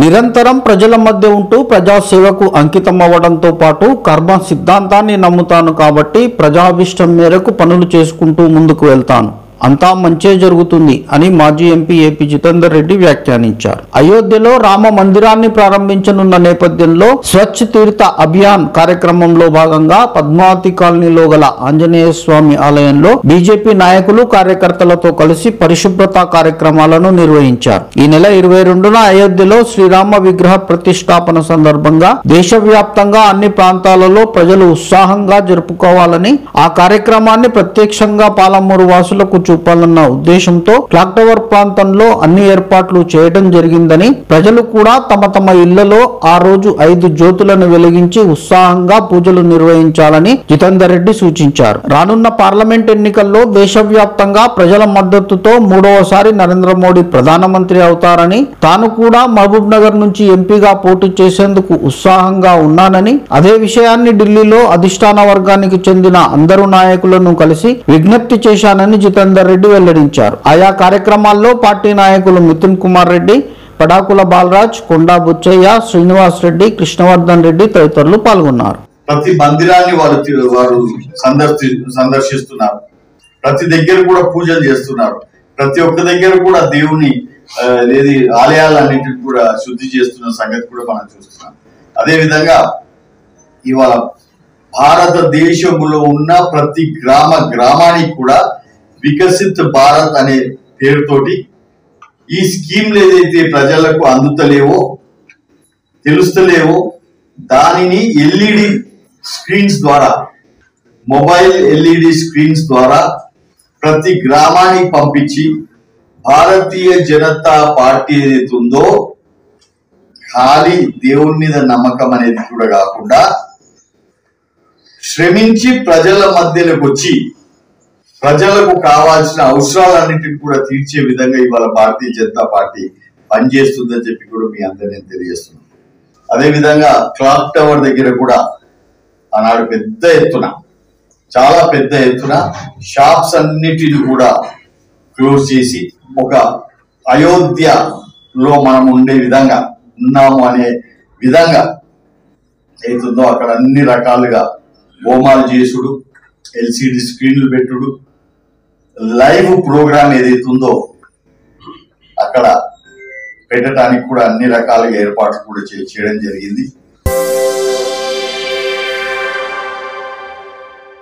నిరంతరం ప్రజల మధ్య ఉంటూ ప్రజాసేవకు అంకితమవ్వడంతో పాటు కర్మ సిద్ధాంతాన్ని నమ్ముతాను కాబట్టి ప్రజాభిష్టం మేరకు పనులు చేసుకుంటూ ముందుకు వెళ్తాను, అంతా మంచే జరుగుతుంది అని మాజీ ఎంపీ ఏపీ జితేందర్ రెడ్డి వ్యాఖ్యానించారు. అయోధ్యలో రామ మందిరాన్ని ప్రారంభించనున్న నేపథ్యంలో స్వచ్ఛ తీర్థ అభియాన్ కార్యక్రమంలో భాగంగా పద్మావతి కాలనీలో గల ఆంజనేయ స్వామి ఆలయంలో బీజేపీ నాయకులు కార్యకర్తలతో కలిసి పరిశుభ్రత కార్యక్రమాలను నిర్వహించారు. ఈ నెల 22న అయోధ్యలో శ్రీరామ విగ్రహ ప్రతిష్టాపన సందర్భంగా దేశవ్యాప్తంగా అన్ని ప్రాంతాలలో ప్రజలు ఉత్సాహంగా జరుపుకోవాలని, ఆ కార్యక్రమాన్ని ప్రత్యక్షంగా పాలమూరు వాసులకు చూపాలన్న ఉద్దేశంతో క్లాక్ టవర్ ప్రాంతంలో అన్ని ఏర్పాట్లు చేయడం జరిగిందని, ప్రజలు కూడా తమ తమ ఇళ్లలో ఆ రోజు 5 జ్యోతులను వెలిగించి ఉత్సాహంగా పూజలు నిర్వహించాలని జితేందర్ రెడ్డి సూచించారు. రానున్న పార్లమెంట్ ఎన్నికల్లో దేశవ్యాప్తంగా ప్రజల మద్దతుతో 3వసారి నరేంద్ర మోడీ ప్రధానమంత్రి అవుతారని, తాను కూడా మహబూబ్ నగర్ నుంచి ఎంపీగా పోటీ చేసేందుకు ఉత్సాహంగా ఉన్నానని, అదే విషయాన్ని ఢిల్లీలో అధిష్టాన వర్గానికి చెందిన అందరు నాయకులను కలిసి విజ్ఞప్తి చేశానని జితేందర్ రెడ్డి వెల్లడించారు. ఆయా కార్యక్రమాల్లో పార్టీ నాయకులు మిథున్ కుమార్ రెడ్డి, పడాకుల బాలరాజ్, కొండా బుచ్చయ్య, శ్రీనివాస్ రెడ్డి, కృష్ణవర్ధన్ రెడ్డి తదితరులు పాల్గొన్నారు. ప్రతి మందిరాన్ని వారు సందర్శిస్తున్నారు. ప్రతి దగ్గర కూడా పూజలు చేస్తున్నారు. ప్రతి ఒక్క దగ్గర కూడా దేవుని ఆలయాలన్నింటినీ కూడా శుద్ధి చేస్తున్న సంగతి కూడా మనం చూస్తున్నాం. అదే విధంగా ఇవాళ భారతదేశంలో ఉన్న ప్రతి గ్రామానికి కూడా వికసిత్ భారత్ అనే పేరుతోటి ఈ స్కీమ్లు ఏదైతే ప్రజలకు అందుతలేవో, తెలుస్తలేవో, దానిని ఎల్ఈడి స్క్రీన్స్ ద్వారా, మొబైల్ ఎల్ఈడి స్క్రీన్స్ ద్వారా ప్రతి గ్రామానికి పంపించి భారతీయ జనతా పార్టీ ఏదైతే ఉందో ఖాళీ దేవుని మీద నమ్మకం అనేది కూడా కాకుండా శ్రమించి ప్రజల మధ్యలోకి వచ్చి ప్రజలకు కావాల్సిన అవసరాలన్నింటినీ కూడా తీర్చే విధంగా ఇవాళ భారతీయ జనతా పార్టీ పనిచేస్తుందని చెప్పి కూడా మీ అందరినీ నేను తెలియజేస్తున్నాను. అదేవిధంగా క్లాక్ టవర్ దగ్గర కూడా ఆనాడు చాలా పెద్ద ఎత్తున షాప్స్ అన్నిటిని కూడా క్లోజ్ చేసి ఒక అయోధ్యలో మనం ఉండే విధంగా ఉన్నాము అనే విధంగా ఏతుందో అక్కడ అన్ని రకాలుగా హోమాలు చేసుడు, ఎల్సిడి స్క్రీన్లు పెట్టుడు, లైవ్ ప్రోగ్రామ్ ఏదైతే ఉందో అక్కడ పెట్టడానికి కూడా అన్ని రకాలుగా ఏర్పాట్లు కూడా చేయడం జరిగింది.